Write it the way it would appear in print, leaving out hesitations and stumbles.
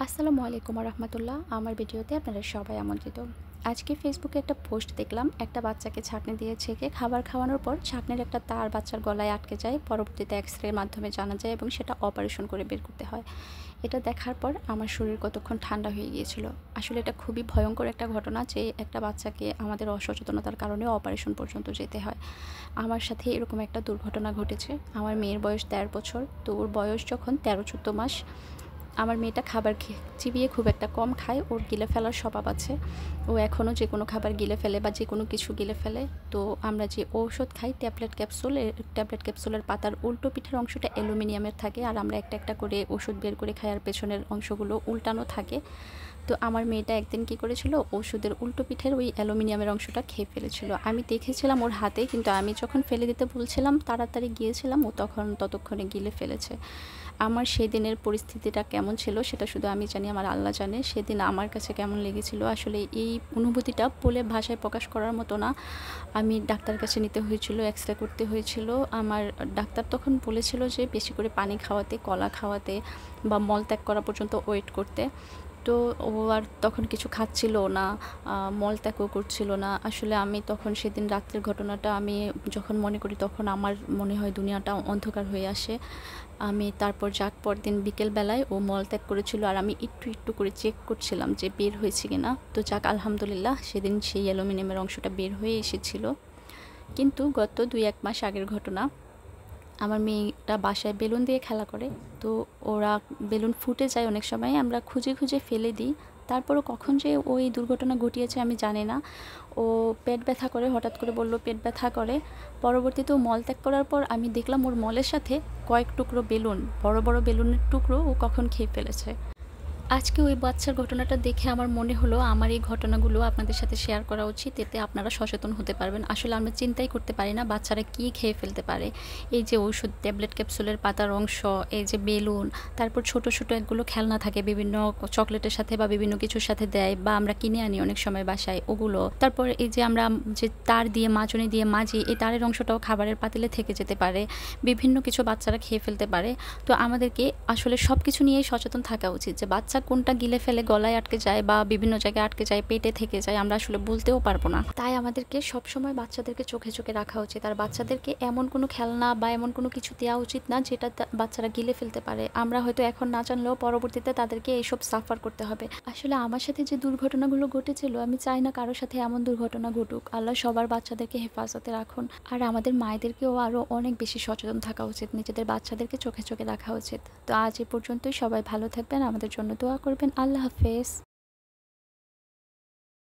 আসসালামু আলাইকুম রহমতুল্লাহ। আমার ভিডিওতে আপনারা সবাই আমন্ত্রিত। আজকে ফেসবুকে একটা পোস্ট দেখলাম, একটা বাচ্চাকে ছাঁকনি দিয়ে ছেঁকে খাবার খাওয়ানোর পর ছাঁকনির একটা তার বাচ্চার গলায় আটকে যায়। পরবর্তীতে এক্স-রের মাধ্যমে জানা যায় এবং সেটা অপারেশন করে বের করতে হয়। এটা দেখার পর আমার শরীর কতক্ষণ ঠান্ডা হয়ে গিয়েছিল। আসলে এটা খুবই ভয়ঙ্কর একটা ঘটনা যে একটা বাচ্চাকে আমাদের অসচেতনতার কারণে অপারেশন পর্যন্ত যেতে হয়। আমার সাথে এরকম একটা দুর্ঘটনা ঘটেছে। আমার মেয়ের বয়স ১৩ বছর। তো ওর বয়স যখন ১৩-১৪ মাস, আমার মেয়েটা খাবার চিবিয়ে খুব একটা কম খায়। ওর গিলে ফেলার স্বভাব আছে। ও এখনও যে কোনো খাবার গিলে ফেলে বা যে কোনো কিছু গিলে ফেলে। তো আমরা যে ঔষধ খাই ট্যাবলেট ক্যাপসুলের পাতার উল্টো পিঠের অংশটা অ্যালুমিনিয়ামের থাকে, আর আমরা একটা একটা করে ওষুধ বের করে খাই, আর পেছনের অংশগুলো উল্টানো থাকে। তো আমার মেয়েটা একদিন কী করেছিল, ওষুধের উল্টো পিঠের ওই অ্যালুমিনিয়ামের অংশটা খেয়ে ফেলেছিল। আমি দেখেছিলাম ওর হাতে, কিন্তু আমি যখন ফেলে দিতে বলছিলাম তাড়াতাড়ি গিয়েছিলাম, ও ততক্ষণে গিলে ফেলেছে। আমার সেদিনের পরিস্থিতিটা কেমন ছিল সেটা শুধু আমি জানি, আমার আল্লাহ জানে। সেদিন আমার কাছে কেমন লেগেছিল আসলে এই অনুভূতিটা বলে ভাষায় প্রকাশ করার মতো না। আমি ডাক্তার কাছে নিতে হয়েছিল, এক্স-রে করতে হয়েছিল। আমার ডাক্তার তখন বলেছিল যে বেশি করে পানি খাওয়াতে, কলা খাওয়াতে বা মলত্যাগ করা পর্যন্ত ওয়েট করতে। তো ও আর তখন কিছু খাচ্ছিল না, মলত্যাগও করছিল না। আসলে আমি তখন সেদিন রাত্রের ঘটনাটা আমি যখন মনে করি তখন আমার মনে হয় দুনিয়াটা অন্ধকার হয়ে আসে। আমি তারপর পরদিন বিকেলবেলায় ও মলত্যাগ করেছিল, আর আমি একটু একটু করে চেক করছিলাম যে বের হয়েছে কিনা। তো আলহামদুলিল্লাহ সেদিন সেই অ্যালুমিনিয়ামের অংশটা বের হয়ে এসেছিল। কিন্তু গত ২-১ মাস আগের ঘটনা, আমার মেয়েটা বাসায় বেলুন দিয়ে খেলা করে। তো ওরা বেলুন ফুটে যায় অনেক সময়, আমরা খুঁজে খুঁজে ফেলে দিই। তারপরও কখন যে ওই দুর্ঘটনা ঘটিয়েছে আমি জানি না। ও পেট ব্যথা করে, হঠাৎ করে বলল পেট ব্যথা করে। পরবর্তীতে ও মলত্যাগ করার পর আমি দেখলাম ওর মলের সাথে কয়েক টুকরো বেলুন, বড় বড় বেলুনের টুকরো ও কখন খেয়ে ফেলেছে। আজকে ওই বাচ্চার ঘটনাটা দেখে আমার মনে হলো আমার এই ঘটনাগুলো আপনাদের সাথে শেয়ার করা উচিত। এতে আপনারা সচেতন হতে পারবেন। আসলে আমরা চিন্তাই করতে পারি না বাচ্চারা কী খেয়ে ফেলতে পারে। এই যে ওষুধ, ট্যাবলেট ক্যাপসুলের পাতার অংশ, এই যে বেলুন, তারপর ছোট ছোট এগুলো খেলনা থাকে বিভিন্ন চকলেটের সাথে বা বিভিন্ন কিছুর সাথে দেয়, বা আমরা কিনে আনি অনেক সময় বাসায় ওগুলো। তারপর এই যে আমরা যে তার দিয়ে মাজনি দিয়ে মাজি, এই তারের অংশটাও খাবারের পাতিলে থেকে যেতে পারে। বিভিন্ন কিছু বাচ্চারা খেয়ে ফেলতে পারে। তো আমাদেরকে আসলে সব কিছু নিয়েই সচেতন থাকা উচিত যে বাচ্চা কোনটা গিলে ফেলে গলায় আটকে যায় বা বিভিন্ন জায়গায় আটকে যায়, পেটে থেকে যায়, আমরা আসলে বলতেও পারবো না। তাই আমাদেরকে সবসময় বাচ্চাদেরকে চোখে চোখে রাখা উচিত, আর বাচ্চাদেরকে এমন কোনো খেলনা বা এমন কোনো কিছু দেওয়া উচিত না যেটা বাচ্চারা গিলে ফেলতে পারে। আমরা হয়তো এখন না জানলেও পরবর্তীতে তাদেরকে এইসব সাফার করতে হবে। আসলে আমার সাথে যে দুর্ঘটনাগুলো ঘটেছিল, আমি চাই না কারোর সাথে এমন দুর্ঘটনা ঘটুক। আল্লাহ সবার বাচ্চাদেরকে হেফাজতে রাখুন। আর আমাদের মায়েদেরকেও আরও অনেক বেশি সচেতন থাকা উচিত, নিজেদের বাচ্চাদেরকে চোখে চোখে রাখা উচিত। তো আজ এ পর্যন্তই। সবাই ভালো থাকবেন, আমাদের জন্য দোয়া করবেন। আল্লাহ হাফেজ।